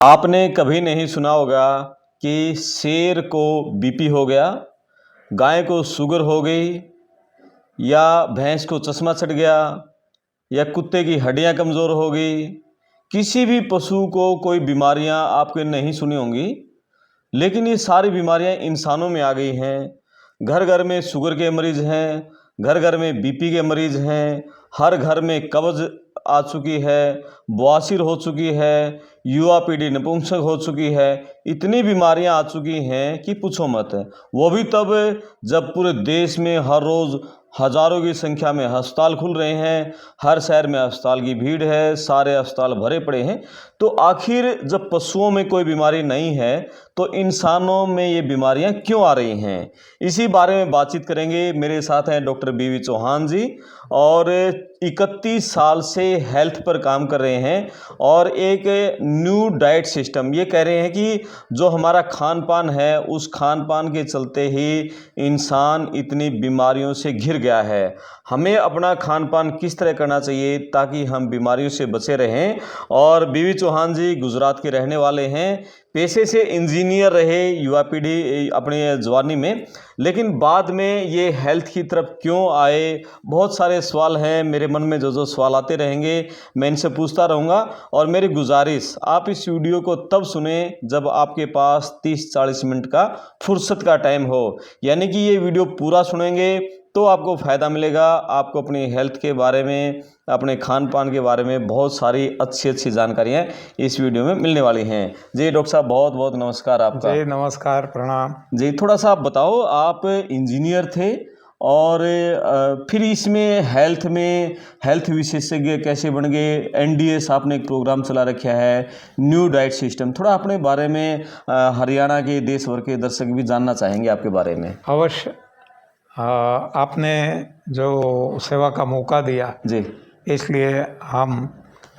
आपने कभी नहीं सुना होगा कि शेर को बीपी हो गया, गाय को शुगर हो गई, या भैंस को चश्मा चढ़ गया, या कुत्ते की हड्डियां कमज़ोर हो गई। किसी भी पशु को कोई बीमारियां आपने नहीं सुनी होंगी, लेकिन ये सारी बीमारियां इंसानों में आ गई हैं। घर घर में शुगर के मरीज़ हैं, घर घर में बीपी के मरीज़ हैं, हर घर में कब्ज़ आ चुकी है, बवासीर हो चुकी है, युवा पीढ़ी नपुंसक हो चुकी है। इतनी बीमारियां आ चुकी हैं कि पूछो मत। वो भी तब जब पूरे देश में हर रोज़ हज़ारों की संख्या में अस्पताल खुल रहे हैं, हर शहर में अस्पताल की भीड़ है, सारे अस्पताल भरे पड़े हैं। तो आखिर जब पशुओं में कोई बीमारी नहीं है तो इंसानों में ये बीमारियां क्यों आ रही हैं, इसी बारे में बातचीत करेंगे। मेरे साथ हैं डॉक्टर बीवी चौहान जी, और 31 साल से हेल्थ पर काम कर रहे हैं और एक न्यू डाइट सिस्टम, ये कह रहे हैं कि जो हमारा खान पान है उस खान पान के चलते ही इंसान इतनी बीमारियों से घिर गया है। हमें अपना खान पान किस तरह करना चाहिए ताकि हम बीमारियों से बचे रहें। और बीवी चौहान जी गुजरात के रहने वाले हैं, पेशे से इंजीनियर रहे युवा पीढ़ी अपने जवानी में, लेकिन बाद में ये हेल्थ की तरफ क्यों आए, बहुत सारे सवाल हैं मेरे मन में। जो सवाल आते रहेंगे मैं इनसे पूछता रहूँगा। और मेरी गुजारिश, आप इस वीडियो को तब सुने जब आपके पास 30-40 मिनट का फुर्सत का टाइम हो, यानी कि ये वीडियो पूरा सुनेंगे तो आपको फ़ायदा मिलेगा। आपको अपनी हेल्थ के बारे में, अपने खान पान के बारे में बहुत सारी अच्छी जानकारियाँ इस वीडियो में मिलने वाली हैं। जी डॉक्टर साहब, बहुत बहुत नमस्कार आपका। जी नमस्कार, प्रणाम। जी, थोड़ा सा आप बताओ, आप इंजीनियर थे और फिर इसमें हेल्थ विशेषज्ञ कैसे बन गए? एनडीएस आपने एक प्रोग्राम चला रखा है, न्यू डाइट सिस्टम, थोड़ा अपने बारे में हरियाणा के, देश भर के दर्शक भी जानना चाहेंगे आपके बारे में। अवश्य। आपने जो सेवा का मौका दिया जी, इसलिए हम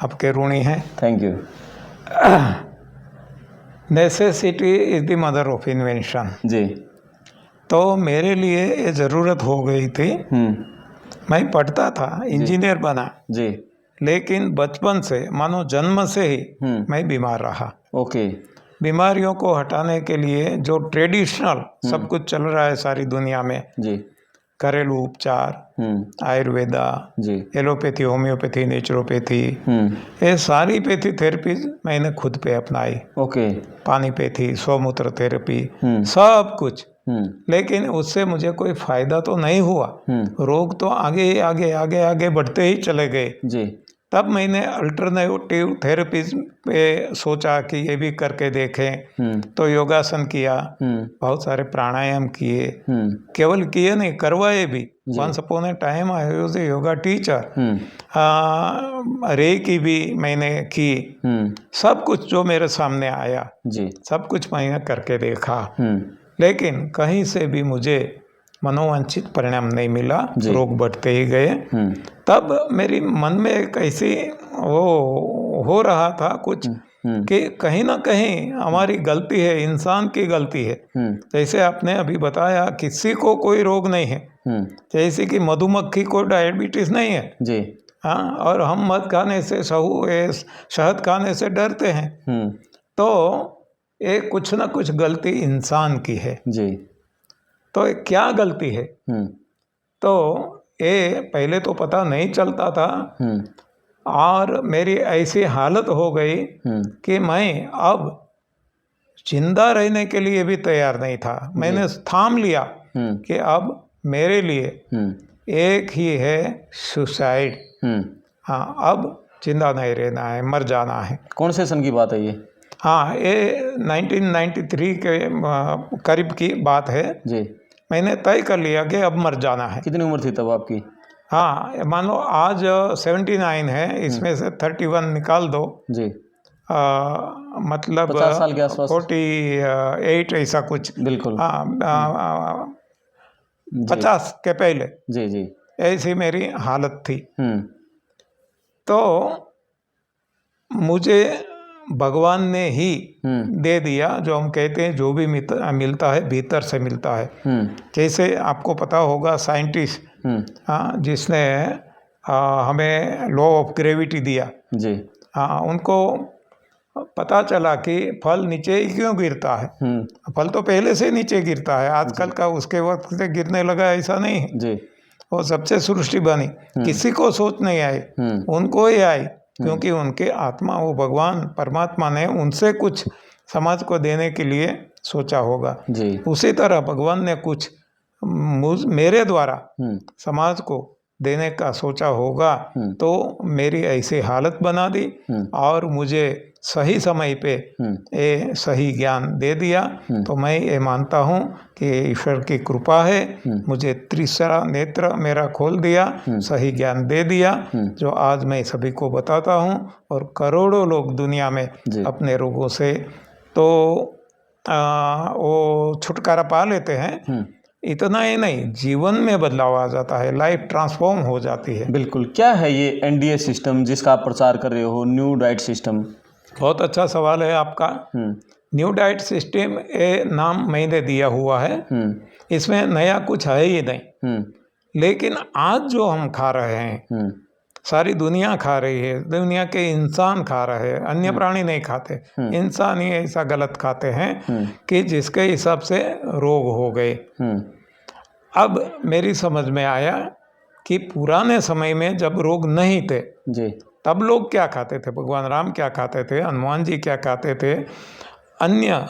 आपके ऋणी हैं। Thank you. Necessity is the mother of invention. जी। तो मेरे लिए ये ज़रूरत हो गई थी। मैं पढ़ता था, इंजीनियर बना, जी। लेकिन बचपन से, मानो जन्म से ही मैं बीमार रहा। ओके। बीमारियों को हटाने के लिए जो ट्रेडिशनल सब कुछ चल रहा है सारी दुनिया में, जी। घरेलू उपचार, आयुर्वेदा, जी। एलोपैथी, होम्योपैथी, नेचुरोपैथी, ये सारी पैथी थेरेपीज मैंने खुद पे अपनाई। ओके। पानीपैथी, स्वमूत्र थेरेपी, सब कुछ। लेकिन उससे मुझे कोई फायदा तो नहीं हुआ। रोग तो आगे आगे आगे आगे बढ़ते ही चले गए। जी। तब मैंने अल्टरनेटिव थेरेपीज पे सोचा कि ये भी करके देखें। तो योगासन किया, बहुत सारे प्राणायाम किए, केवल किए नहीं, करवाए भी। Once upon a time I was a yoga teacher. Reiki भी मैंने की। सब कुछ जो मेरे सामने आया, जी, सब कुछ मैंने करके देखा, लेकिन कहीं से भी मुझे मनोवांछित परिणाम नहीं मिला। रोग बढ़ते ही गए। तब मेरी मन में एक ऐसी वो हो रहा था कुछ कि कहीं ना कहीं हमारी गलती है, इंसान की गलती है। जैसे आपने अभी बताया, किसी को कोई रोग नहीं है, जैसे कि मधुमक्खी को डायबिटीज नहीं है जी। हाँ, और हम मध खाने से, शहद खाने से डरते हैं। तो ये कुछ ना कुछ गलती इंसान की है। जी। तो ये क्या गलती है? तो ये पहले तो पता नहीं चलता था, और मेरी ऐसी हालत हो गई कि मैं अब जिंदा रहने के लिए भी तैयार नहीं था। मैंने ठान लिया कि अब मेरे लिए एक ही है, सुसाइड। हाँ, अब जिंदा नहीं रहना है, मर जाना है। कौन से सन की बात है ये? हाँ, ये 1993 के करीब की बात है। जी। मैंने तय कर लिया कि अब मर जाना है। कितनी उम्र थी तब आपकी? हाँ, मानो आज 79 है, इसमें से 31 निकाल दो। जी। मतलब 50 साल के आसपास, 48 ऐसा कुछ। बिल्कुल। हाँ, 50 के पहले। जी जी। ऐसी मेरी हालत थी। तो मुझे भगवान ने ही दे दिया, जो हम कहते हैं जो भी मिलता है भीतर से मिलता है। जैसे आपको पता होगा, साइंटिस्ट जिसने हमें लॉ ऑफ ग्रेविटी दिया जी, उनको पता चला कि फल नीचे ही क्यों गिरता है। फल तो पहले से नीचे गिरता है, आजकल का उसके वक्त से गिरने लगा ऐसा नहीं है जी। वो सबसे सृष्टि बनी, किसी को सोच नहीं आई, उनको ही आई, क्योंकि उनके आत्मा वो भगवान परमात्मा ने उनसे कुछ समाज को देने के लिए सोचा होगा जी। उसी तरह भगवान ने कुछ मेरे द्वारा समाज को देने का सोचा होगा, तो मेरी ऐसी हालत बना दी और मुझे सही समय पे ये सही ज्ञान दे दिया। तो मैं ये मानता हूँ कि ईश्वर की कृपा है, मुझे तीसरा नेत्र मेरा खोल दिया, सही ज्ञान दे दिया, जो आज मैं सभी को बताता हूँ और करोड़ों लोग दुनिया में अपने रोगों से तो वो छुटकारा पा लेते हैं। इतना ही नहीं, जीवन में बदलाव आ जाता है, लाइफ ट्रांसफॉर्म हो जाती है। बिल्कुल। क्या है ये एनडीए सिस्टम जिसका आप प्रचार कर रहे हो, न्यू डाइट सिस्टम? बहुत अच्छा सवाल है आपका। न्यू डाइट सिस्टम ये नाम मैंने दिया हुआ है, इसमें नया कुछ है ही नहीं, लेकिन आज जो हम खा रहे हैं सारी दुनिया खा रही है, दुनिया के इंसान खा रहे हैं, अन्य प्राणी नहीं खाते, इंसान ही ऐसा गलत खाते हैं कि जिसके हिसाब से रोग हो गए। अब मेरी समझ में आया कि पुराने समय में जब रोग नहीं थे जी, तब लोग क्या खाते थे, भगवान राम क्या खाते थे, हनुमान जी क्या खाते थे, अन्य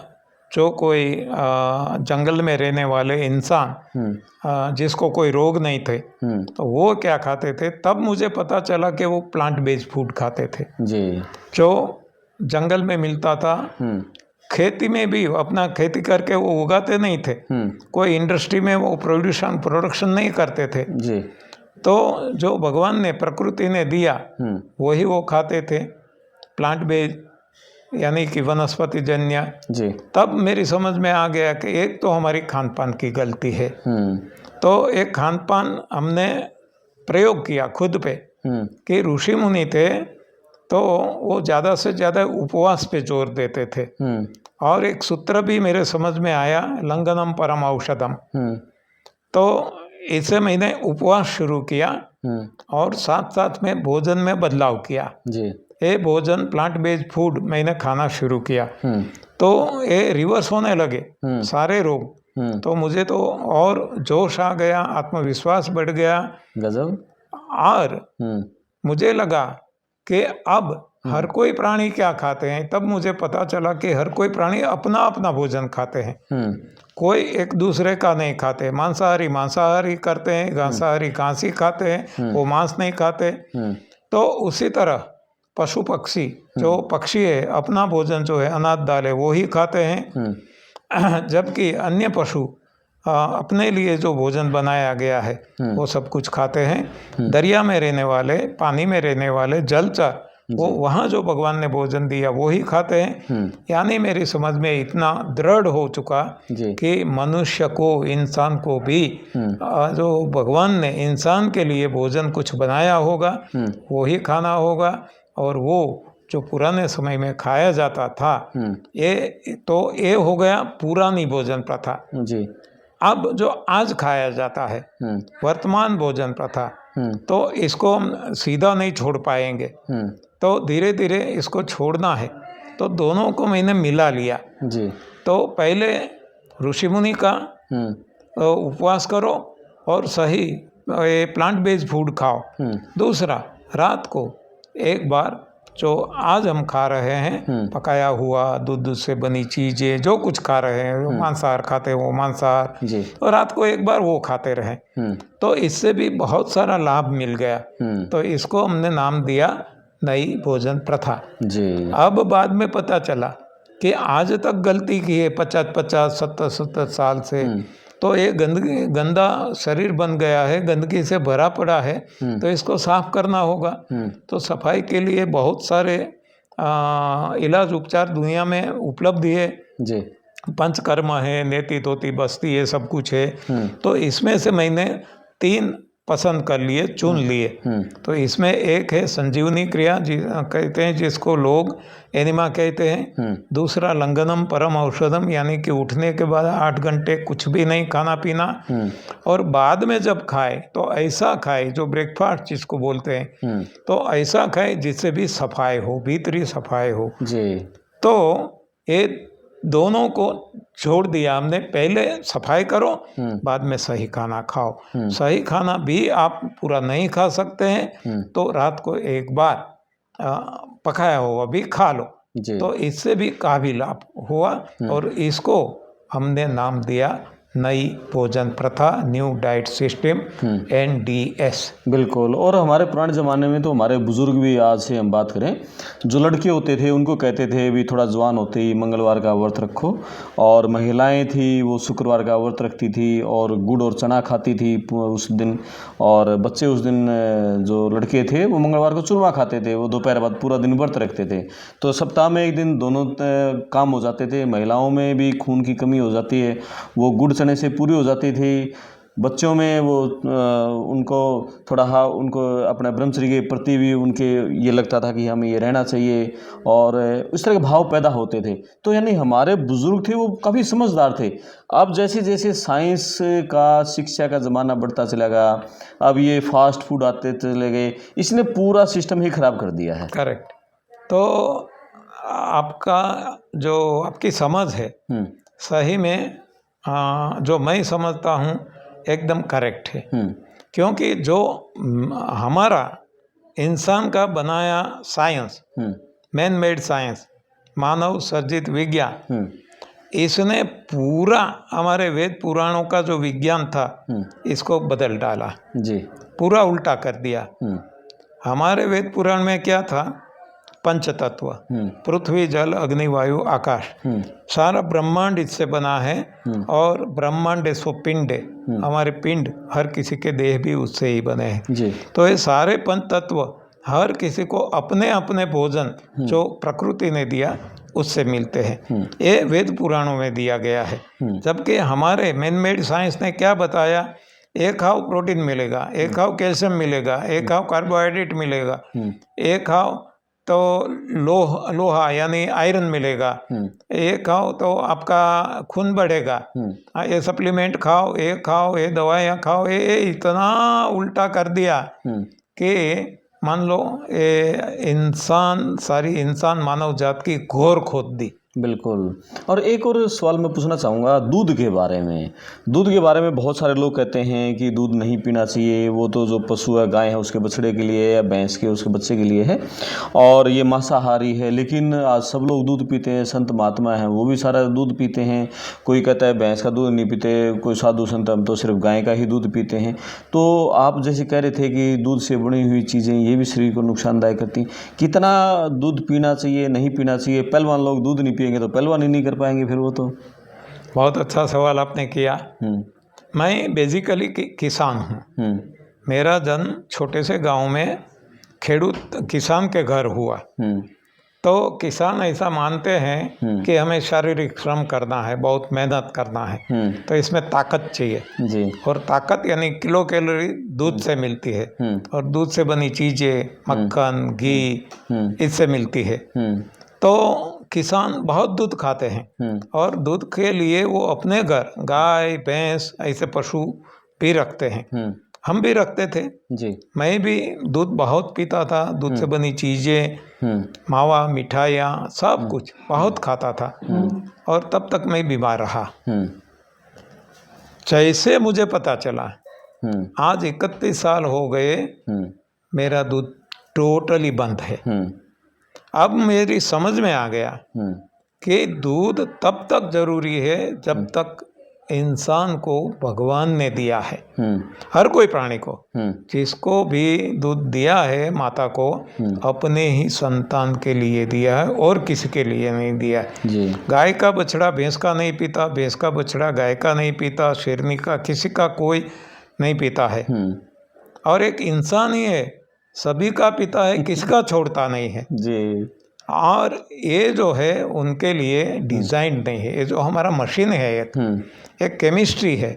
जो कोई जंगल में रहने वाले इंसान जिसको कोई रोग नहीं थे तो वो क्या खाते थे। तब मुझे पता चला कि वो प्लांट बेस्ड फूड खाते थे जी, जो जंगल में मिलता था। खेती में भी अपना खेती करके वो उगाते नहीं थे, कोई इंडस्ट्री में वो प्रोडक्शन नहीं करते थे जी। तो जो भगवान ने प्रकृति ने दिया वही वो खाते थे, प्लांट बेस्ड यानी कि वनस्पति जन्य जी। तब मेरी समझ में आ गया कि एक तो हमारी खान पान की गलती है, तो एक खान पान हमने प्रयोग किया खुद पे कि ऋषि मुनि थे तो वो ज़्यादा से ज़्यादा उपवास पे जोर देते थे, और एक सूत्र भी मेरे समझ में आया, लंघनम परम औषधम। तो इसे मैंने उपवास शुरू किया और साथ साथ में भोजन में बदलाव किया जी। ये भोजन प्लांट बेस्ड फूड मैंने खाना शुरू किया तो ये रिवर्स होने लगे सारे रोग। तो मुझे तो और जोश आ गया, आत्मविश्वास बढ़ गया, गजब। और मुझे लगा कि अब हर कोई प्राणी क्या खाते हैं। तब मुझे पता चला कि हर कोई प्राणी अपना अपना भोजन खाते हैं, कोई एक दूसरे का नहीं खाते। मांसाहारी मांसाहारी करते हैं, घासाहारी घास ही खाते हैं, वो मांस नहीं खाते। तो उसी तरह पशु पक्षी जो पक्षी है अपना भोजन जो है अनाज दाल है वो ही खाते हैं, जबकि अन्य पशु अपने लिए जो भोजन बनाया गया है वो सब कुछ खाते हैं। दरिया में रहने वाले, पानी में रहने वाले जलचर वो वहाँ जो भगवान ने भोजन दिया वो ही खाते हैं। यानी मेरी समझ में इतना दृढ़ हो चुका कि मनुष्य को, इंसान को भी जो भगवान ने इंसान के लिए भोजन कुछ बनाया होगा वो ही खाना होगा, और वो जो पुराने समय में खाया जाता था ये हो गया पुरानी भोजन प्रथा जी। अब जो आज खाया जाता है वर्तमान भोजन प्रथा, तो इसको हम सीधा नहीं छोड़ पाएंगे, तो धीरे धीरे इसको छोड़ना है। तो दोनों को मैंने मिला लिया जी। तो पहले ऋषि मुनि का उपवास करो और सही प्लांट बेस्ड फूड खाओ। दूसरा, रात को एक बार जो आज हम खा रहे हैं पकाया हुआ दूध से बनी चीजें जो कुछ खा रहे हैं, मांसाहार खाते हैं वो मांसाहार, और रात को एक बार वो खाते रहे। तो इससे भी बहुत सारा लाभ मिल गया। तो इसको हमने नाम दिया नई भोजन प्रथा जी। अब बाद में पता चला कि आज तक गलती की है 50-50, 70-70 साल से, तो ये गंदा शरीर बन गया है, गंदगी से भरा पड़ा है, तो इसको साफ करना होगा। तो सफाई के लिए बहुत सारे इलाज उपचार दुनिया में उपलब्ध है जी। पंचकर्म है, नेति धोती बस्ती, ये सब कुछ है। तो इसमें से मैंने 3 पसंद कर लिए, चुन लिए। तो इसमें एक है संजीवनी क्रिया कहते हैं, जिसको लोग एनिमा कहते हैं। दूसरा लंघनम परम औषधम, यानी कि उठने के बाद 8 घंटे कुछ भी नहीं खाना पीना, और बाद में जब खाए तो ऐसा खाए, जो ब्रेकफास्ट जिसको बोलते हैं, तो ऐसा खाए जिससे भी सफाई हो, भीतरी सफाई हो जी। तो ये दोनों को छोड़ दिया हमने। पहले सफाई करो, बाद में सही खाना खाओ। सही खाना भी आप पूरा नहीं खा सकते हैं तो रात को एक बार पकाया हुआ भी खा लो, तो इससे भी काफी लाभ हुआ। और इसको हमने नाम दिया नई भोजन प्रथा, न्यू डाइट सिस्टम, NDS। बिल्कुल। और हमारे पुराने ज़माने में तो हमारे बुज़ुर्ग भी, आज से हम बात करें, जो लड़के होते थे उनको कहते थे भी थोड़ा जवान होते ही मंगलवार का व्रत रखो, और महिलाएं थी वो शुक्रवार का व्रत रखती थी और गुड़ और चना खाती थी उस दिन, और बच्चे उस दिन जो लड़के थे वो मंगलवार को चूरमा खाते थे, वो दोपहर बाद पूरा दिन व्रत रखते थे। तो सप्ताह में एक दिन दोनों काम हो जाते थे। महिलाओं में भी खून की कमी हो जाती है, वो गुड़ चने से पूरी हो जाती थी। बच्चों में वो उनको थोड़ा उनको अपने ब्रह्मचर्य के प्रति भी उनके ये लगता था कि हमें ये रहना चाहिए, और इस तरह के भाव पैदा होते थे। तो यानी हमारे बुजुर्ग थे वो काफ़ी समझदार थे। अब जैसे जैसे साइंस का, शिक्षा का ज़माना बढ़ता चला गया, अब ये फास्ट फूड आते चले गए, इसने पूरा सिस्टम ही ख़राब कर दिया है। करेक्ट। तो आपका जो आपकी समझ है सही में जो मैं समझता हूँ एकदम करेक्ट है। क्योंकि जो हमारा इंसान का बनाया साइंस, मैन मेड साइंस, मानव सर्जित विज्ञान, इसने पूरा हमारे वेद पुराणों का जो विज्ञान था इसको बदल डाला जी, पूरा उल्टा कर दिया। हमारे वेद पुराण में क्या था? पंच तत्व, पृथ्वी जल अग्नि वायु आकाश, सारा ब्रह्मांड इससे बना है। और ब्रह्मांड सो पिंड है, हमारे पिंड, हर किसी के देह भी उससे ही बने हैं जी। तो ये सारे पंच तत्व हर किसी को अपने अपने भोजन जो प्रकृति ने दिया उससे मिलते हैं। ये वेद पुराणों में दिया गया है। जबकि हमारे मैन मेड साइंस ने क्या बताया? एक खाओ प्रोटीन मिलेगा, एक खाओ कैल्शियम मिलेगा, एक खाओ कार्बोहाइड्रेट मिलेगा, एक खाओ तो लोहा यानी आयरन मिलेगा, ये खाओ तो आपका खून बढ़ेगा, ये सप्लीमेंट खाओ, ये खाओ, ये दवाइयाँ खाओ। ये इतना उल्टा कर दिया कि मान लो ये सारी इंसान मानव जात की घोर खोद दी। बिल्कुल। और एक और सवाल मैं पूछना चाहूँगा दूध के बारे में। दूध के बारे में बहुत सारे लोग कहते हैं कि दूध नहीं पीना चाहिए, वो तो जो पशु है, गाय है, उसके बछड़े के लिए, या भैंस के उसके बच्चे के लिए है, और ये मांसाहारी है। लेकिन आज सब लोग दूध पीते हैं, संत महात्मा हैं वो भी सारा दूध पीते हैं। कोई कहता है भैंस का दूध नहीं पीते, कोई साधु संत हम तो सिर्फ गाय का ही दूध पीते हैं। तो आप जैसे कह रहे थे कि दूध से बनी हुई चीज़ें ये भी शरीर को नुकसानदायक करती, कितना दूध पीना चाहिए, नहीं पीना चाहिए? पहलवान लोग दूध नहीं पिएंगे तो पहलवान ही नहीं कर पाएंगे फिर वो तो। बहुत अच्छा सवाल आपने किया। मैं बेसिकली किसान हूँ। मेरा जन्म छोटे से गांव में खेडूत किसान के घर हुआ। तो किसान ऐसा मानते हैं कि हमें शारीरिक श्रम करना है, बहुत मेहनत करना है, तो इसमें ताकत चाहिए जी। और ताकत यानी किलो कैलोरी दूध से मिलती है, और दूध से बनी चीज़ें, मक्खन, घी, इससे मिलती है। तो किसान बहुत दूध खाते हैं, और दूध के लिए वो अपने घर गाय, भैंस, ऐसे पशु भी रखते हैं। हम भी रखते थे जी। मैं भी दूध बहुत पीता था, दूध से बनी चीज़ें, मावा, मिठाइयाँ, सब कुछ बहुत खाता था। और तब तक मैं बीमार रहा। जैसे मुझे पता चला, आज 31 साल हो गए, मेरा दूध टोटली बंद है। अब मेरी समझ में आ गया कि दूध तब तक जरूरी है जब तक इंसान को भगवान ने दिया है। हर कोई प्राणी को, जिसको भी दूध दिया है माता को, अपने ही संतान के लिए दिया है और किसी के लिए नहीं दिया है। गाय का बछड़ा भैंस का नहीं पीता, भैंस का बछड़ा गाय का नहीं पीता, शेरनी का किसी का कोई नहीं पीता है। और एक इंसान ही है, सभी का पीता है, किसका छोड़ता नहीं है जी। और ये जो है उनके लिए डिजाइन नहीं है। ये जो हमारा मशीन है, एक केमिस्ट्री है।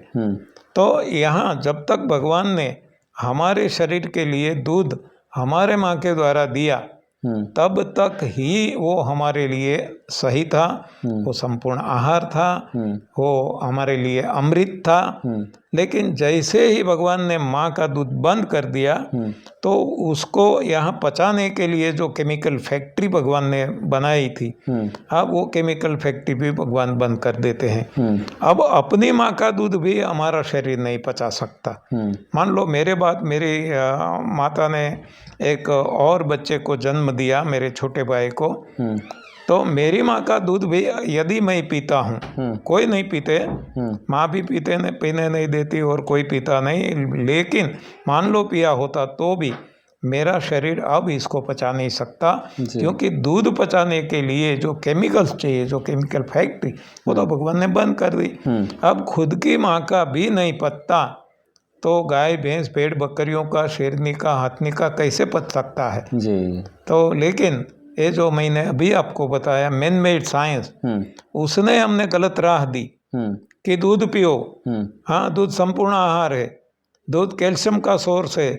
तो यहाँ जब तक भगवान ने हमारे शरीर के लिए दूध हमारे माँ के द्वारा दिया, तब तक ही वो हमारे लिए सही था, वो संपूर्ण आहार था, वो हमारे लिए अमृत था। लेकिन जैसे ही भगवान ने माँ का दूध बंद कर दिया, तो उसको यहाँ पचाने के लिए जो केमिकल फैक्ट्री भगवान ने बनाई थी, अब वो केमिकल फैक्ट्री भी भगवान बंद कर देते हैं। अब अपनी माँ का दूध भी हमारा शरीर नहीं पचा सकता। मान लो मेरे बाद मेरी माता ने एक और बच्चे को जन्म दिया, मेरे छोटे भाई को, तो मेरी माँ का दूध भी यदि मैं पीता हूँ, कोई नहीं पीते, माँ भी पीने नहीं देती और कोई पीता नहीं, लेकिन मान लो पिया होता तो भी मेरा शरीर अब इसको पचा नहीं सकता, क्योंकि दूध पचाने के लिए जो केमिकल्स चाहिए, जो केमिकल फैक्ट्री, वो तो भगवान ने बंद कर दी। अब खुद की माँ का भी नहीं पचता, तो गाय भैंस भेड़ बकरियों का, शेरनी का, हाथनी का कैसे पच सकता है जी। तो लेकिन ये जो मैंने अभी आपको बताया मैन मेड साइंस, उसने हमने गलत राह दी कि दूध पियो। हाँ, दूध संपूर्ण आहार है, दूध कैल्शियम का सोर्स है,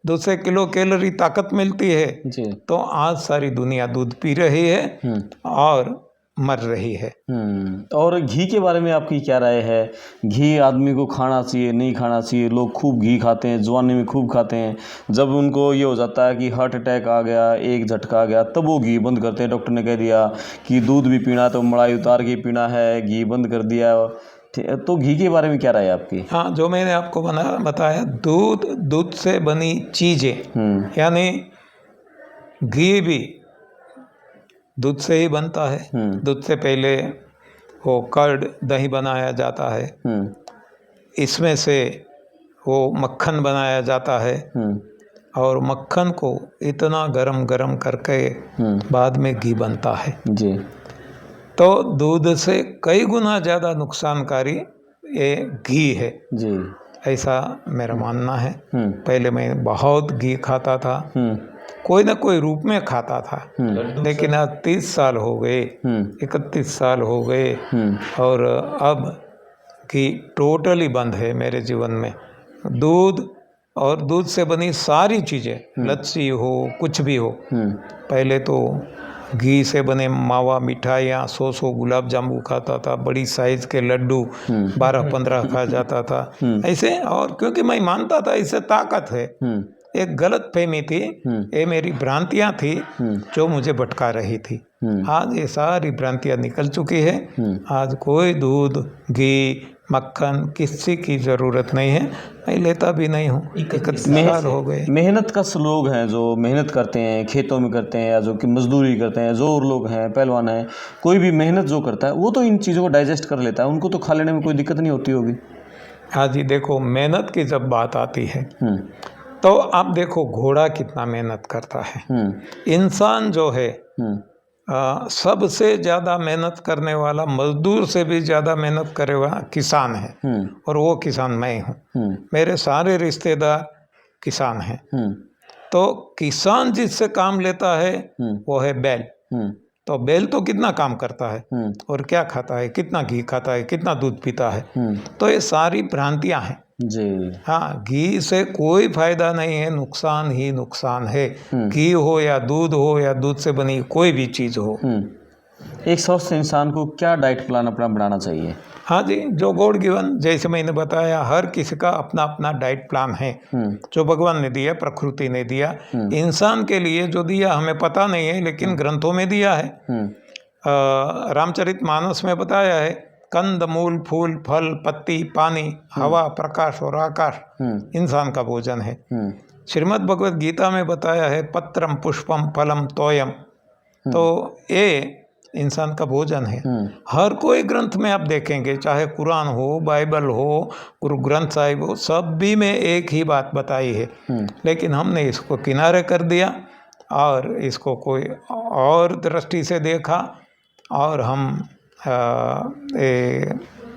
दूध से किलो कैलोरी ताकत मिलती है जी। तो आज सारी दुनिया दूध पी रही है और मर रही है। और घी के बारे में आपकी क्या राय है? घी आदमी को खाना चाहिए, नहीं खाना चाहिए? लोग खूब घी खाते हैं, जवानी में खूब खाते हैं, जब उनको ये हो जाता है कि हार्ट अटैक आ गया, एक झटका आ गया, तब वो घी बंद करते हैं। डॉक्टर ने कह दिया कि दूध भी पीना तो मलाई उतार के पीना है, घी बंद कर दिया। तो घी के बारे में क्या राय है आपकी? हाँ, जो मैंने आपको बताया, दूध से बनी चीज़ें, यानी घी भी दूध से ही बनता है। दूध से पहले वो कर्ड, दही बनाया जाता है, इसमें से वो मक्खन बनाया जाता है, और मक्खन को इतना गरम करके बाद में घी बनता है जी। तो दूध से कई गुना ज़्यादा नुकसानकारी ये घी है जी, ऐसा मेरा मानना है। पहले मैं बहुत घी खाता था, कोई ना कोई रूप में खाता था, लेकिन आज 30 साल हो गए, 31 साल हो गए, और अब घी टोटली बंद है मेरे जीवन में। दूध और दूध से बनी सारी चीज़ें, लस्सी हो, कुछ भी हो, पहले तो घी से बने मावा मिठाइयाँ 100 गुलाब जामुन खाता था, बड़ी साइज के लड्डू 12-15 खा जाता था ऐसे। और क्योंकि मैं मानता था इससे ताकत है, एक गलत फहमी थी, ये मेरी भ्रांतियाँ थी जो मुझे भटका रही थी। आज ये सारी भ्रांतियाँ निकल चुकी है। आज कोई दूध, घी, मक्खन किसी की ज़रूरत नहीं है, मैं लेता भी नहीं हूँ। 31 साल हो गए। मेहनत कश लोग हैं जो मेहनत करते हैं, खेतों में करते हैं, या जो कि मजदूरी करते हैं, जोर लोग हैं, पहलवान हैं, कोई भी मेहनत जो करता है वो तो इन चीज़ों को डाइजेस्ट कर लेता है, उनको तो खा लेने में कोई दिक्कत नहीं होती होगी। हाँ जी, देखो मेहनत की जब बात आती है तो आप देखो घोड़ा कितना मेहनत करता है, इंसान जो है सबसे ज़्यादा मेहनत करने वाला, मजदूर से भी ज़्यादा मेहनत करे वाला किसान है, और वो किसान मैं हूँ। मेरे सारे रिश्तेदार किसान हैं। तो किसान जिससे काम लेता है वो है बैल। तो बैल तो कितना काम करता है और क्या खाता है, कितना घी खाता है, कितना दूध पीता है। तो ये सारी भ्रांतियाँ हैं जी। हाँ, घी से कोई फायदा नहीं है, नुकसान ही नुकसान है। घी हो या दूध से बनी कोई भी चीज़ हो। एक स्वस्थ इंसान को क्या डाइट प्लान अपना बनाना चाहिए? हाँ जी, जो गॉड गिवन, जैसे मैंने बताया, हर किसी का अपना अपना डाइट प्लान है जो भगवान ने दिया, प्रकृति ने दिया। इंसान के लिए जो दिया हमें पता नहीं है, लेकिन ग्रंथों में दिया है। रामचरितमानस में बताया है, कंद मूल फूल फल पत्ती पानी हवा प्रकाश और आकाश इंसान का भोजन है। श्रीमद् भगवद गीता में बताया है, पत्रम पुष्पम फलम तोयम, तो ये इंसान का भोजन है। हर कोई ग्रंथ में आप देखेंगे, चाहे कुरान हो, बाइबल हो, गुरु ग्रंथ साहिब हो, सब भी में एक ही बात बताई है। लेकिन हमने इसको किनारे कर दिया और इसको कोई और दृष्टि से देखा, और हम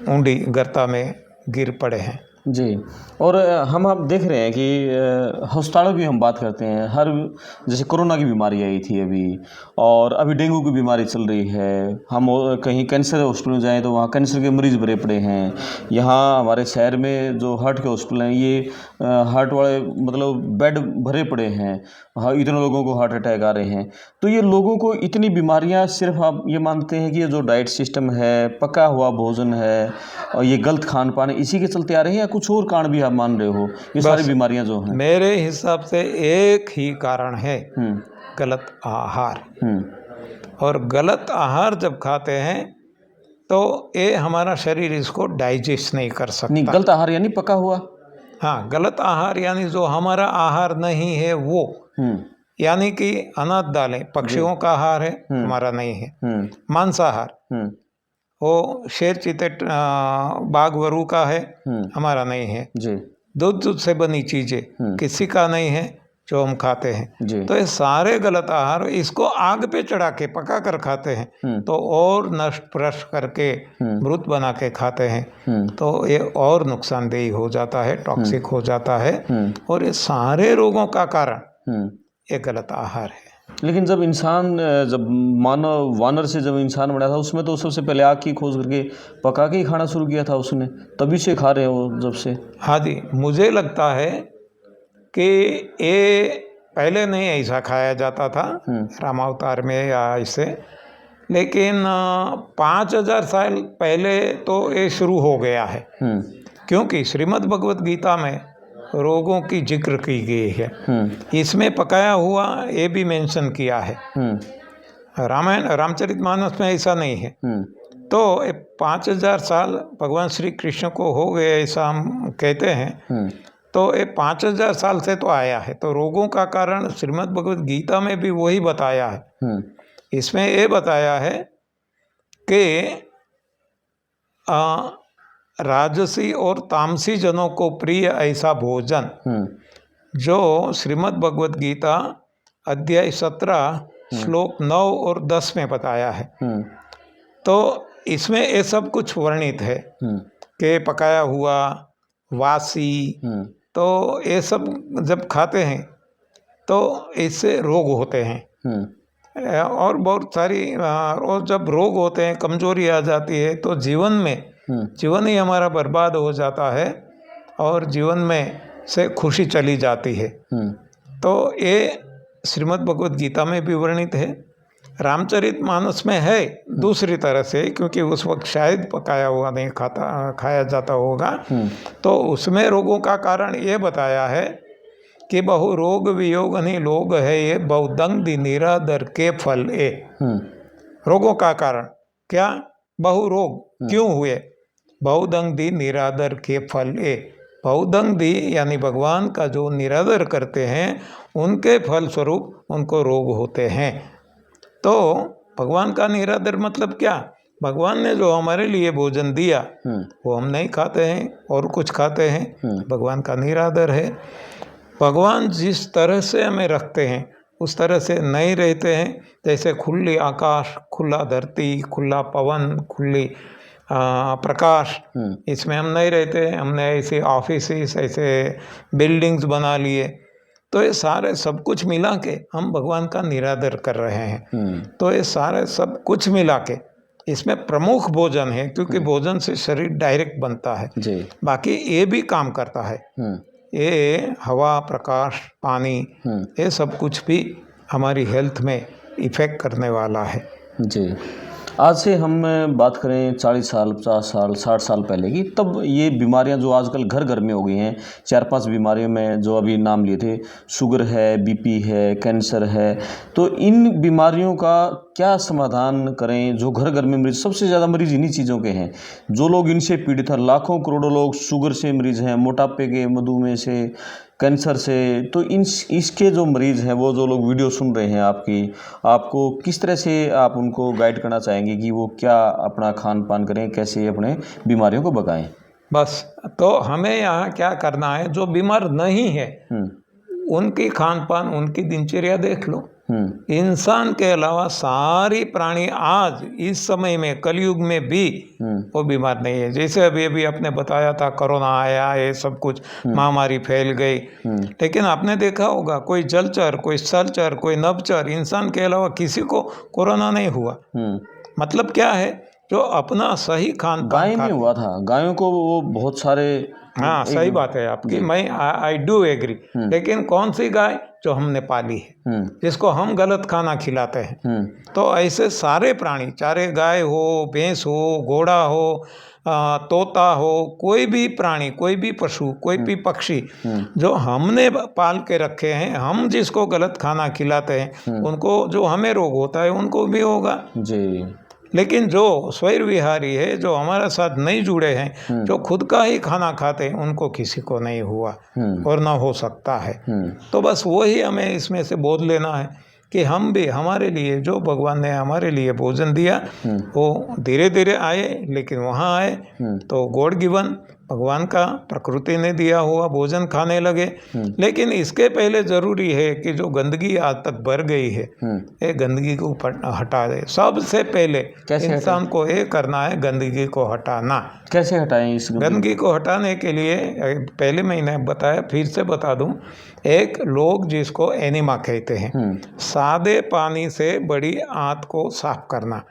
ऊंडी गर्ता में गिर पड़े हैं। जी। और हम अब देख रहे हैं कि अस्पतालों की हम बात करते हैं, हर जैसे कोरोना की बीमारी आई थी अभी, और अभी डेंगू की बीमारी चल रही है। हम कहीं कैंसर हॉस्पिटल में जाएँ तो वहाँ कैंसर के मरीज़ भरे पड़े हैं। यहाँ हमारे शहर में जो हार्ट के हॉस्पिटल हैं, ये हार्ट वाले मतलब बेड भरे पड़े हैं। हाँ, इतने लोगों को हार्ट अटैक आ रहे हैं। तो ये लोगों को इतनी बीमारियाँ, सिर्फ आप ये मानते हैं कि ये जो डाइट सिस्टम है, पका हुआ भोजन है और ये गलत खान पान है, इसी के चलते आ रहे हैं, या कुछ और कारण भी आप मान रहे हो ये सारी बस बीमारियां जो हैं? मेरे हिसाब से एक ही कारण है, गलत आहार। और गलत आहार जब खाते हैं तो ये हमारा शरीर इसको डाइजेस्ट नहीं कर नहीं, सकता। गलत आहार यानी पका हुआ? हाँ, गलत आहार यानी जो हमारा आहार नहीं है वो, यानी कि अनाज दालें पक्षियों का आहार है, हमारा नहीं है। मांसाहार वो शेर चीते बाघ वरू का है, हमारा नहीं है। जी। दूध से बनी चीजें किसी का नहीं है जो हम खाते हैं। जी। तो ये सारे गलत आहार, इसको आग पे चढ़ा के पका कर खाते हैं तो और नष्ट भ्रष्ट करके मृत बना के खाते हैं तो ये और नुकसानदेही हो जाता है, टॉक्सिक हो जाता है। और ये सारे रोगों का कारण ये गलत आहार है। लेकिन जब इंसान, जब मानव वानर से जब इंसान बना था, उसमें तो सबसे पहले आग की खोज करके पका के ही खाना शुरू किया था उसने, तभी से खा रहे हो जब से। हाँ जी, मुझे लगता है कि ये पहले नहीं ऐसा खाया जाता था रामावतार में या ऐसे, लेकिन 5000 साल पहले तो ये शुरू हो गया है। क्योंकि श्रीमद् भगवत गीता में रोगों की जिक्र की गई है, इसमें पकाया हुआ ये भी मेंशन किया है। रामायण रामचरितमानस में ऐसा नहीं है। तो 5000 साल भगवान श्री कृष्ण को हो गए ऐसा हम कहते हैं। तो ये 5000 साल से तो आया है, तो रोगों का कारण श्रीमद् भगवत गीता में भी वही बताया है। इसमें ये बताया है कि राजसी और तामसी जनों को प्रिय ऐसा भोजन, जो श्रीमद् भगवत गीता अध्याय 17 श्लोक 9 और 10 में बताया है। तो इसमें ये सब कुछ वर्णित है कि पकाया हुआ, वासी, तो ये सब जब खाते हैं तो इससे रोग होते हैं। और बहुत सारी, और जब रोग होते हैं, कमजोरी आ जाती है, तो जीवन ही हमारा बर्बाद हो जाता है और जीवन में से खुशी चली जाती है। तो ये श्रीमद् भगवत गीता में भी वर्णित है, रामचरितमानस में है दूसरी तरह से, क्योंकि उस वक्त शायद पकाया हुआ नहीं खाया जाता होगा। तो उसमें रोगों का कारण ये बताया है कि बहु रोग वियोग नहीं लोग है ये, बहुदंग दि निरादर के फल ए। रोगों का कारण क्या? बहु रोग क्यों हुए? बहुदंग दि निरादर के फल ए। बहुदंग दि यानी भगवान का जो निरादर करते हैं उनके फल स्वरूप उनको रोग होते हैं। तो भगवान का निरादर मतलब क्या? भगवान ने जो हमारे लिए भोजन दिया वो हम नहीं खाते हैं और कुछ खाते हैं, भगवान का निरादर है। भगवान जिस तरह से हमें रखते हैं उस तरह से नहीं रहते हैं। जैसे खुली आकाश, खुला धरती, खुला पवन, खुली प्रकाश, इसमें हम नहीं रहते। हमने ऐसे ऑफिस, ऐसे बिल्डिंग्स बना लिए, तो ये सारे सब कुछ मिला के हम भगवान का निरादर कर रहे हैं। तो ये सारे सब कुछ मिला के इसमें प्रमुख भोजन है, क्योंकि भोजन से शरीर डायरेक्ट बनता है जी। बाकी ये भी काम करता है, ये हवा, प्रकाश, पानी, ये सब कुछ भी हमारी हेल्थ में इफेक्ट करने वाला है जी। आज से हम बात करें 40 साल, 50 साल, 60 साल पहले की, तब ये बीमारियां जो आजकल घर घर में हो गई हैं, 4-5 बीमारियों में जो अभी नाम लिए थे, शुगर है, बीपी है, कैंसर है, तो इन बीमारियों का क्या समाधान करें? जो घर घर में मरीज, सबसे ज़्यादा मरीज इन्हीं चीज़ों के हैं। जो लोग इनसे पीड़ित हैं, लाखों करोड़ों लोग शुगर से मरीज हैं, मोटापे के, मधुमेह से, कैंसर से। तो इसके जो मरीज़ हैं, वो जो लोग वीडियो सुन रहे हैं आपको किस तरह से आप उनको गाइड करना चाहेंगे कि वो क्या अपना खान पान करें, कैसे अपने बीमारियों को भगाएं? बस, तो हमें यहाँ क्या करना है, जो बीमार नहीं है उनकी खान पान, उनकी दिनचर्या देख लो। इंसान के अलावा सारी प्राणी आज इस समय में कलयुग में भी वो बीमार नहीं है। जैसे अभी अभी आपने बताया था कोरोना आया, ये सब कुछ महामारी फैल गई, लेकिन आपने देखा होगा कोई जलचर, कोई स्थलचर, कोई नभचर, इंसान के अलावा किसी को कोरोना नहीं हुआ। मतलब क्या है, जो अपना सही खान गाय में हुआ था, गायों को वो बहुत सारे। हाँ सही बात है आपकी, मैं आई डू एग्री, लेकिन कौन सी गाय जो हमने पाली है, जिसको हम गलत खाना खिलाते हैं। तो ऐसे सारे प्राणी, चाहे गाय हो, भैंस हो, घोड़ा हो, तोता हो, कोई भी प्राणी, कोई भी पशु, कोई भी पक्षी जो हमने पाल के रखे हैं, हम जिसको गलत खाना खिलाते हैं उनको, जो हमें रोग होता है उनको भी होगा जी। लेकिन जो स्वैर विहारी है, जो हमारे साथ नहीं जुड़े हैं, जो खुद का ही खाना खाते हैं, उनको किसी को नहीं हुआ और ना हो सकता है। तो बस वही हमें इसमें से बोध लेना है कि हम भी, हमारे लिए जो भगवान ने हमारे लिए भोजन दिया वो धीरे धीरे आए, लेकिन वहाँ आए तो गॉड गिवन, भगवान का, प्रकृति ने दिया हुआ भोजन खाने लगे। लेकिन इसके पहले जरूरी है कि जो गंदगी आज तक भर गई है, ये गंदगी को हटा दे। सबसे पहले इंसान को ये करना है, गंदगी को हटाना। कैसे हटाएं इस गंदगी को हटाने के लिए पहले मैंने बताया, फिर से बता दूं, एक लोग जिसको एनिमा कहते हैं, सादे पानी से बड़ी आंत को साफ करना।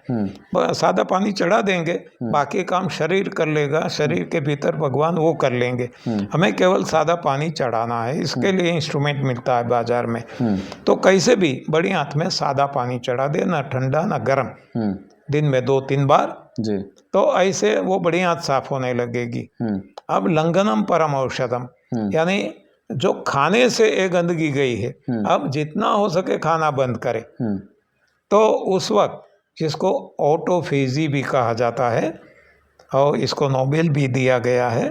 सादा पानी चढ़ा देंगे, बाकी काम शरीर कर लेगा, शरीर के भीतर भगवान वो कर लेंगे, हमें केवल सादा पानी चढ़ाना है। इसके लिए इंस्ट्रूमेंट मिलता है बाजार में। तो कैसे भी बड़ी आंत में सादा पानी चढ़ा दे, ना ठंडा ना गर्म, दिन में 2-3 बार जी। तो ऐसे वो बड़ी आंत साफ होने लगेगी। अब लंघनम परम औषधम, यानी जो खाने से ये गंदगी गई है, अब जितना हो सके खाना बंद करे। तो उस वक्त, जिसको ऑटोफेजी भी कहा जाता है और इसको नोबेल भी दिया गया है,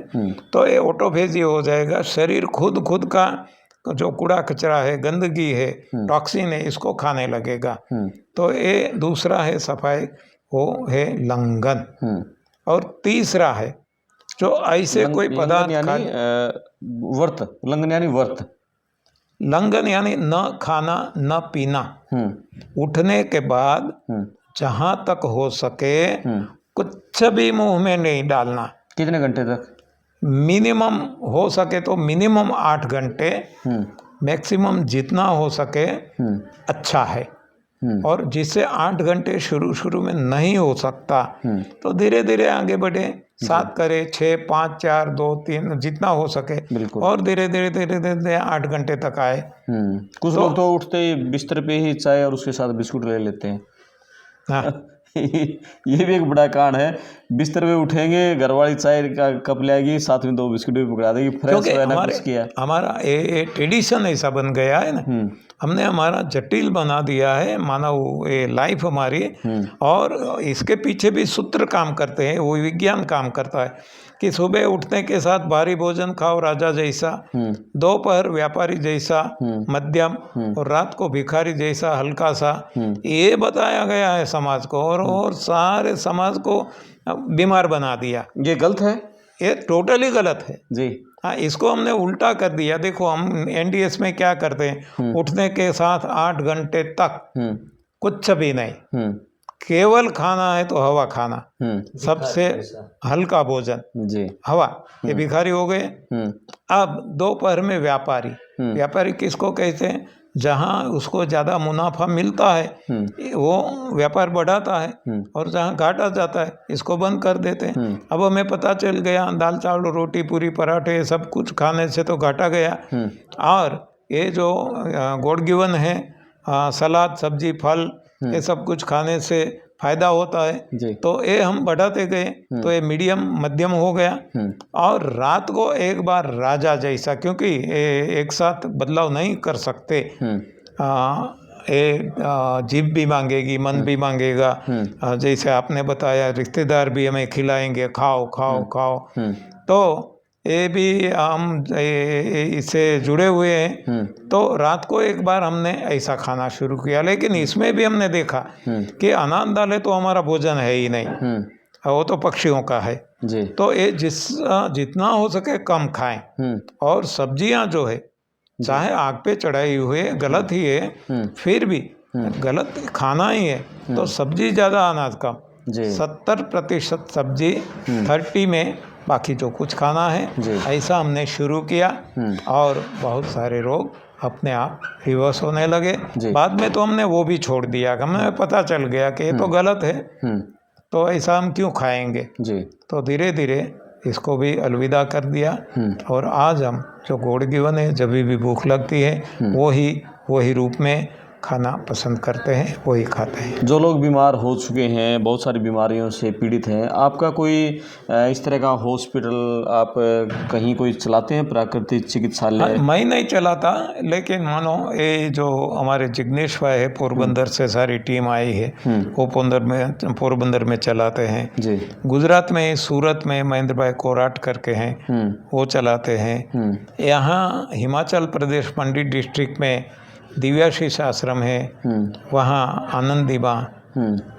तो ये ऑटोफेजी हो जाएगा। शरीर खुद का जो कूड़ा कचरा है, गंदगी है, टॉक्सिन है, इसको खाने लगेगा। तो ये दूसरा है सफाई, वो है लंघन। और तीसरा है जो ऐसे कोई पदार्थ यानी व्रत, लंघन यानी व्रत। लंघन यानी न खाना न पीना, उठने के बाद जहां तक हो सके कुछ भी मुंह में नहीं डालना। कितने घंटे तक? मिनिमम हो सके तो मिनिमम 8 घंटे, मैक्सिमम जितना हो सके अच्छा है। और जिससे 8 घंटे शुरू में नहीं हो सकता तो धीरे धीरे आगे बढ़े, 7 करे, 6, 5, 4, 2, 3, जितना हो सके, और धीरे धीरे 8 घंटे तक आए। कुछ लोग तो उठते ही बिस्तर पे ही चाय और उसके साथ बिस्कुट ले लेते हैं। हाँ। ये भी एक बड़ा कांड है। बिस्तर पे उठेंगे, घरवाली चाय का कप ले आएगी, साथ में 2 बिस्कुट भी पकड़ा देगी, फ्रेश हो ना कुछ किया। हमारा ये ट्रेडिशन ऐसा बन गया है ना, हमने हमारा जटिल बना दिया है मानव ये लाइफ हमारी। और इसके पीछे भी सूत्र काम करते हैं, वो विज्ञान काम करता है कि सुबह उठने के साथ भारी भोजन खाओ राजा जैसा, दोपहर व्यापारी जैसा मध्यम, और रात को भिखारी जैसा हल्का सा। ये बताया गया है समाज को, और सारे समाज को बीमार बना दिया। ये गलत है, ये टोटली गलत है जी। हाँ, इसको हमने उल्टा कर दिया। देखो हम एनडीएस में क्या करते हैं, उठने के साथ 8 घंटे तक कुछ भी नहीं, केवल खाना है तो हवा खाना, सबसे हल्का भोजन जी, हवा। ये भिखारी हो गए। अब दोपहर में व्यापारी, व्यापारी किसको कहते हैं? जहाँ उसको ज़्यादा मुनाफा मिलता है वो व्यापार बढ़ाता है, और जहाँ घाटा जाता है इसको बंद कर देते हैं। अब हमें पता चल गया दाल चावल रोटी पूरी पराठे सब कुछ खाने से तो घाटा गया, और ये जो गॉड गिवन है सलाद सब्जी फल, ये सब कुछ खाने से फायदा होता है, तो ये हम बढ़ाते गए, तो ये मीडियम मध्यम हो गया। और रात को एक बार राजा जैसा, क्योंकि एक साथ बदलाव नहीं कर सकते, जीभ भी मांगेगी, मन भी मांगेगा। जैसे आपने बताया रिश्तेदार भी हमें खिलाएंगे, खाओ खाओ खाओ, तो ये भी हम इससे जुड़े हुए हैं। तो रात को एक बार हमने ऐसा खाना शुरू किया, लेकिन इसमें भी हमने देखा कि अनाथ दालें तो हमारा भोजन है ही नहीं, वो तो पक्षियों का है जी। तो ये जितना हो सके कम खाएं। और सब्जियां जो है चाहे आग पे चढ़ाई हुए गलत ही है, फिर भी गलत खाना ही है तो सब्जी ज़्यादा अनाज कम, जी 70% सब्जी 30 में बाकी जो कुछ खाना है, ऐसा हमने शुरू किया और बहुत सारे रोग अपने आप रिवर्स होने लगे। बाद में तो हमने वो भी छोड़ दिया, हमें पता चल गया कि ये तो गलत है, तो ऐसा हम क्यों खाएंगे जी। तो धीरे धीरे इसको भी अलविदा कर दिया और आज हम जो गॉड गिवन है, जब भी भूख लगती है वही रूप में खाना पसंद करते हैं, वही खाते हैं। जो लोग बीमार हो चुके हैं, बहुत सारी बीमारियों से पीड़ित हैं, आपका कोई इस तरह का हॉस्पिटल आप कहीं कोई चलाते हैं, प्राकृतिक चिकित्सालय? मैं नहीं चलाता, लेकिन मानो ये जो हमारे जिग्नेश भाई है पोरबंदर से सारी टीम आई है, वो पोरबंदर में चलाते हैं जी। गुजरात में सूरत में महेंद्र भाई कोराट करके हैं, वो चलाते हैं। यहाँ हिमाचल प्रदेश मंडी डिस्ट्रिक्ट में दिव्याशीष आश्रम है, वहाँ आनंदीबा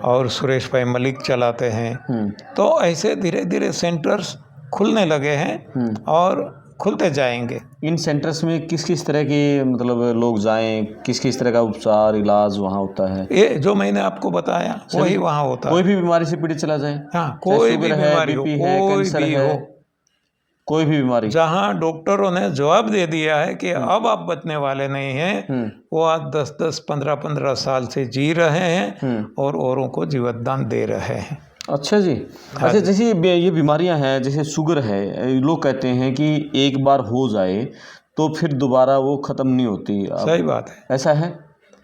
और सुरेश भाई मलिक चलाते हैं। तो ऐसे धीरे धीरे सेंटर्स खुलने लगे हैं और खुलते जाएंगे। इन सेंटर्स में किस किस तरह के मतलब लोग जाएं, किस किस तरह का उपचार इलाज वहाँ होता है? ये जो मैंने आपको बताया वही वहाँ होता है। कोई भी बीमारी से पीड़ित चला जाए? हाँ, कोई भी बीमारी हो, कोई भी हो, कोई भी बीमारी, जहाँ डॉक्टरों ने जवाब दे दिया है कि अब आप बचने वाले नहीं हैं, वो आज 10-10, 15-15 साल से जी रहे हैं और औरों को जीवनदान दे रहे हैं। अच्छा जी। अच्छा, जैसे ये बीमारियां हैं, जैसे शुगर है, लोग कहते हैं कि एक बार हो जाए तो फिर दोबारा वो ख़त्म नहीं होती। सही बात है, ऐसा है?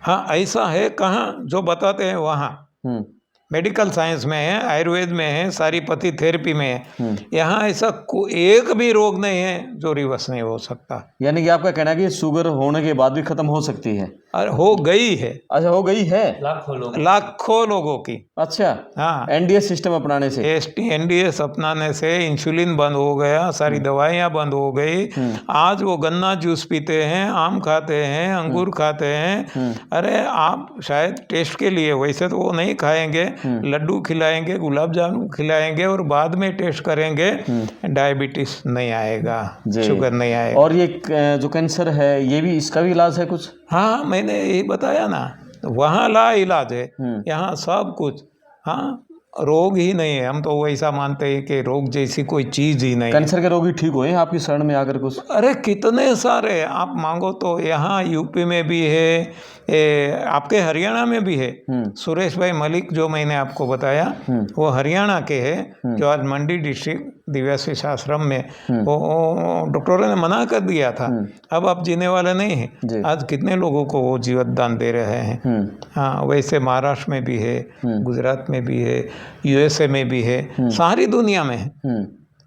हाँ ऐसा है। कहाँ जो बताते हैं वहाँ मेडिकल साइंस में है, आयुर्वेद में है, सारीपति थेरेपी में है। यहाँ ऐसा एक भी रोग नहीं है जो रिवर्स नहीं हो सकता। यानी कि आपका कहना है कि शुगर होने के बाद भी खत्म हो सकती है? अरे हो गई है। अच्छा, हो गई है लाखों लोगों की। अच्छा, हाँ, एनडीएस सिस्टम अपनाने से, एनडीएस अपनाने से इंसुलिन बंद हो गया, सारी दवाइयाँ बंद हो गई। आज वो गन्ना जूस पीते हैं, आम खाते हैं, अंगूर खाते हैं। अरे आप शायद टेस्ट के लिए, वैसे तो वो नहीं खाएंगे, लड्डू खिलाएंगे, गुलाब जामुन खिलाएंगे और बाद में टेस्ट करेंगे, डायबिटीज नहीं आएगा, शुगर नहीं आएगा। और ये जो कैंसर है, ये भी, इसका भी इलाज है कुछ? हाँ, मैंने यही बताया ना, वहाँ ला इलाज है, यहाँ सब कुछ। हाँ, रोग ही नहीं है। हम तो वैसा मानते हैं कि रोग जैसी कोई चीज ही नहीं। कैंसर के रोगी ठीक हुए आपकी शरण में आकर कुछ? अरे कितने सारे आप मांगो तो, यहाँ यूपी में भी है, आपके हरियाणा में भी है। सुरेश भाई मलिक जो मैंने आपको बताया, वो हरियाणा के हैं, जो आज मंडी डिस्ट्रिक्ट दिव्याशीष आश्रम में, वो डॉक्टरों ने मना कर दिया था, अब आप जीने वाले नहीं हैं। आज कितने लोगों को वो जीवनदान दे रहे हैं। हाँ, वैसे महाराष्ट्र में भी है, गुजरात में भी है, यूएसए में भी है, सारी दुनिया में है।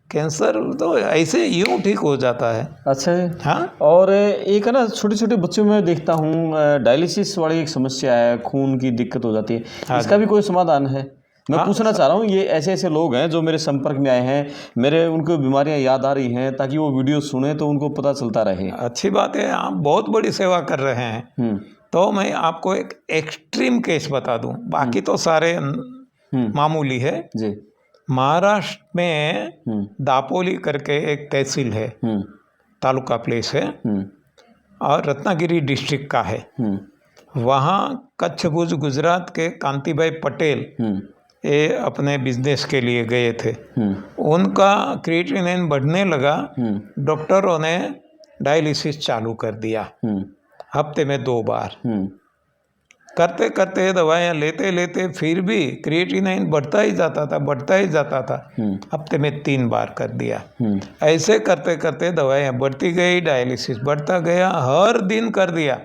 कैंसर तो ऐसे यूं ठीक हो जाता है। अच्छा है। हाँ, और एक है ना, छोटे छोटे बच्चों में देखता हूँ डायलिसिस वाली एक समस्या है, खून की दिक्कत हो जाती है। हाँ, इसका भी कोई समाधान है? मैं पूछना चाह रहा हूँ, ये ऐसे ऐसे लोग हैं जो मेरे संपर्क में आए हैं, मेरे उनको बीमारियां याद आ रही हैं, ताकि वो वीडियो सुने तो उनको पता चलता रहे। अच्छी बात है, आप बहुत बड़ी सेवा कर रहे हैं। तो मैं आपको एक एक्सट्रीम केस बता दूं, बाकी तो सारे मामूली है जी। महाराष्ट्र में दापोली करके एक तहसील है, तालुका प्लेस है, और रत्नागिरी डिस्ट्रिक्ट का है। वहाँ कच्छ भुज गुजरात के कांतिभाई पटेल ये अपने बिजनेस के लिए गए थे। उनका क्रिएटिनिन बढ़ने लगा, डॉक्टरों ने डायलिसिस चालू कर दिया, हफ्ते में 2 बार। करते करते दवाइयाँ लेते लेते फिर भी क्रिएटिनिन बढ़ता ही जाता था, हफ्ते में 3 बार कर दिया। ऐसे करते करते दवाइयाँ बढ़ती गई, डायलिसिस बढ़ता गया, हर दिन कर दिया,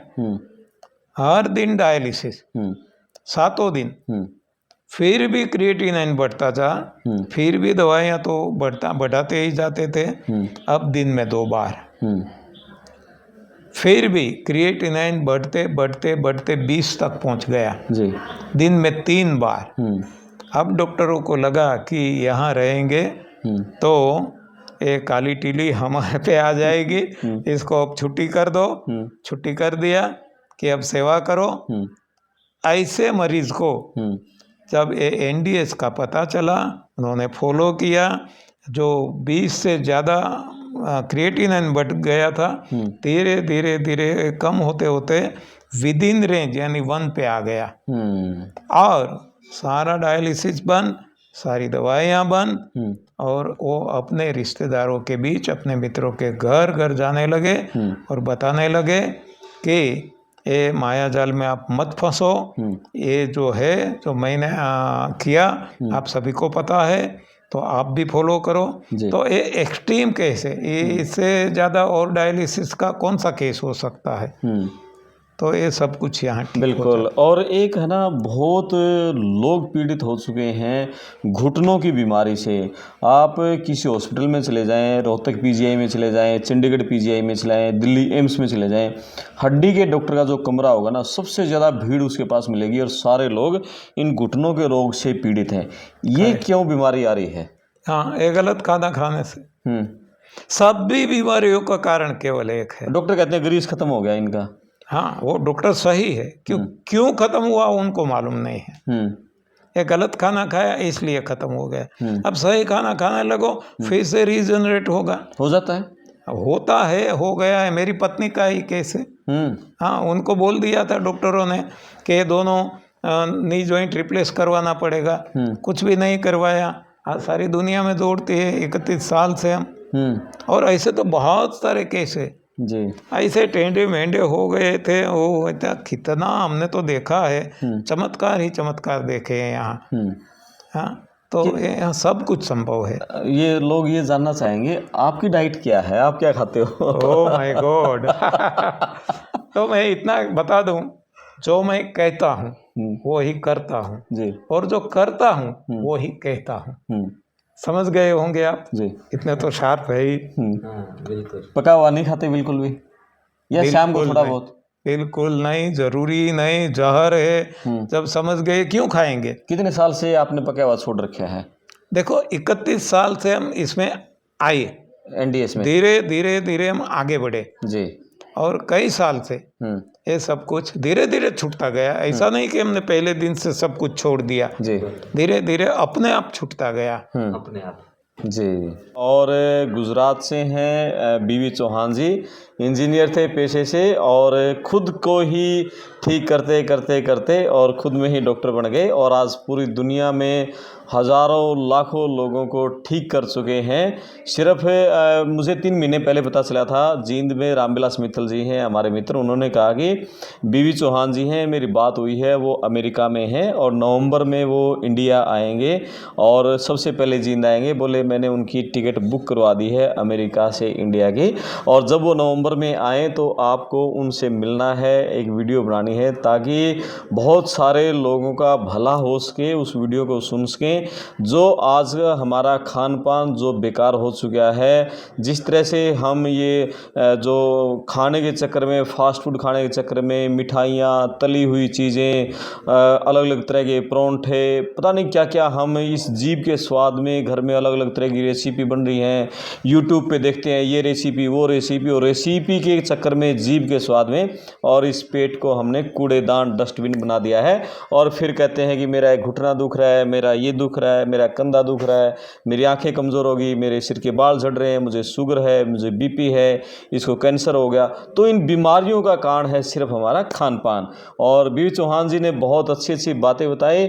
हर दिन डायलिसिस, 7 दिन। फिर भी क्रिएटिनिन बढ़ता था, फिर भी दवाइयाँ तो बढ़ाते ही जाते थे। अब दिन में 2 बार, फिर भी क्रिएटिनिन बढ़ते बढ़ते बढ़ते 20 तक पहुंच गया जी। दिन में 3 बार। अब डॉक्टरों को लगा कि यहाँ रहेंगे तो ये काली टीली हमारे पे आ जाएगी, इसको अब छुट्टी कर दो। छुट्टी कर दिया कि अब सेवा करो। ऐसे मरीज को जब ये एनडीएस का पता चला, उन्होंने फॉलो किया, जो 20 से ज़्यादा क्रिएटिनिन बढ़ गया था, धीरे धीरे धीरे कम होते होते विद इन रेंज यानी 1 पे आ गया, और सारा डायलिसिस बंद, सारी दवाइयाँ बंद, और वो अपने रिश्तेदारों के बीच, अपने मित्रों के घर घर जाने लगे और बताने लगे कि ये माया जाल में आप मत फंसो, ये जो है जो मैंने किया आप सभी को पता है, तो आप भी फॉलो करो। तो ये एक्सट्रीम केस है, ये इससे ज़्यादा और डायलिसिस का कौन सा केस हो सकता है। तो ये सब कुछ यहाँ ठीक बिल्कुल। और एक है ना, बहुत लोग पीड़ित हो चुके हैं घुटनों की बीमारी से। आप किसी हॉस्पिटल में चले जाएं, रोहतक पीजीआई में चले जाएं, चंडीगढ़ पीजीआई में चले जाएं, दिल्ली एम्स में चले जाएं, हड्डी के डॉक्टर का जो कमरा होगा ना, सबसे ज़्यादा भीड़ उसके पास मिलेगी, और सारे लोग इन घुटनों के रोग से पीड़ित हैं। ये क्यों बीमारी आ रही है? हाँ, ये गलत खाना खाने से। सभी बीमारियों का कारण केवल एक है, डॉक्टर कहते हैं ग्रीस खत्म हो गया इनका। हाँ, वो डॉक्टर सही है, क्यों खत्म हुआ उनको मालूम नहीं है। ये गलत खाना खाया इसलिए खत्म हो गया। अब सही खाना खाने लगो, फिर से रीजनरेट होगा, हो जाता है, होता है, हो गया है। मेरी पत्नी का ही केस है। हाँ, उनको बोल दिया था डॉक्टरों ने कि दोनों नी जॉइंट रिप्लेस करवाना पड़ेगा, कुछ भी नहीं करवाया। आज सारी दुनिया में दौड़ती है 31 साल से हम, और ऐसे तो बहुत सारे केस है जी। ऐसे टेढ़े मेढ़े हो गए थे, वो कितना हमने तो देखा है, चमत्कार ही चमत्कार देखे हैं यहाँ। हाँ, तो यहाँ सब कुछ संभव है। ये लोग ये जानना चाहेंगे आपकी डाइट क्या है, आप क्या खाते हो? Oh my God. तो मैं इतना बता दूं, जो मैं कहता हूँ वो ही करता हूँ जी, और जो करता हूँ वो ही कहता हूँ। समझ गए होंगे आप जी, इतने तो शार्प है ही। बिल्कुल। पका हुआ नहीं खाते बिल्कुल भी, या शाम को थोड़ा बहुत? बिल्कुल नहीं, जरूरी नहीं, जहर है। जब समझ गए क्यों खाएंगे? कितने साल से आपने पका हुआ छोड़ रखा है? देखो 31 साल से हम इसमें आए, एनडीएस में धीरे धीरे धीरे हम आगे बढ़े जी, और कई साल से ये सब कुछ धीरे धीरे छूटता गया। ऐसा नहीं कि हमने पहले दिन से सब कुछ छोड़ दिया जी, धीरे धीरे अपने आप छूटता गया, अपने आप जी। और गुजरात से हैं बीवी चौहान जी, इंजीनियर थे पेशे से, और खुद को ही ठीक करते करते करते और खुद में ही डॉक्टर बन गए, और आज पूरी दुनिया में हज़ारों लाखों लोगों को ठीक कर चुके हैं। सिर्फ मुझे 3 महीने पहले पता चला था, जींद में रामविलास मित्तल जी हैं हमारे मित्र, उन्होंने कहा कि बीवी चौहान जी हैं, मेरी बात हुई है, वो अमेरिका में हैं और नवंबर में वो इंडिया आएंगे और सबसे पहले जींद आएंगे। बोले मैंने उनकी टिकट बुक करवा दी है अमेरिका से इंडिया की, और जब वो नवंबर में आएँ तो आपको उनसे मिलना है, एक वीडियो बनानी है, ताकि बहुत सारे लोगों का भला हो सके, उस वीडियो को सुन सकें। जो आज हमारा खान पान जो बेकार हो चुका है, जिस तरह से हम ये जो खाने के चक्कर में, फास्ट फूड खाने के चक्कर में, मिठाइयाँ, तली हुई चीज़ें, अलग अलग तरह के परोंठे, पता नहीं क्या क्या, हम इस जीभ के स्वाद में घर में अलग अलग तरह की रेसिपी बन रही हैं, यूट्यूब पे देखते हैं ये रेसिपी वो रेसिपी, और रेसिपी के चक्कर में, जीभ के स्वाद में, और इस पेट को हमने कूड़ेदान डस्टबिन बना दिया है। और फिर कहते हैं कि मेरा घुटना दुख रहा है, मेरा ये दुख रहा है, मेरा कंधा दुख रहा है, मेरी आंखें कमज़ोर होगी, मेरे सिर के बाल झड़ रहे हैं, मुझे शुगर है, मुझे बीपी है, इसको कैंसर हो गया। तो इन बीमारियों का कारण है सिर्फ हमारा खान पान। और बीवी चौहान जी ने बहुत अच्छी अच्छी बातें बताई।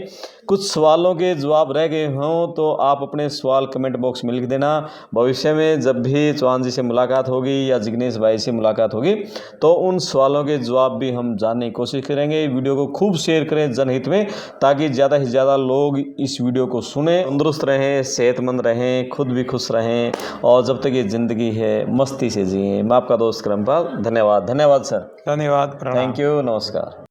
कुछ सवालों के जवाब रह गए हों तो आप अपने सवाल कमेंट बॉक्स में लिख देना। भविष्य में जब भी चौहान जी से मुलाकात होगी या जिग्नेश भाई से मुलाकात होगी तो उन सवालों के जवाब भी हम जानने की कोशिश करेंगे। वीडियो को खूब शेयर करें जनहित में, ताकि ज़्यादा से ज़्यादा लोग इस वीडियो को सुने, तंदुरुस्त रहें, सेहतमंद रहें, खुद भी खुश रहें, और जब तक ये ज़िंदगी है मस्ती से जिएँ। मैं आपका दोस्त करमपाल, धन्यवाद। धन्यवाद सर। धन्यवाद, थैंक यू, नमस्कार।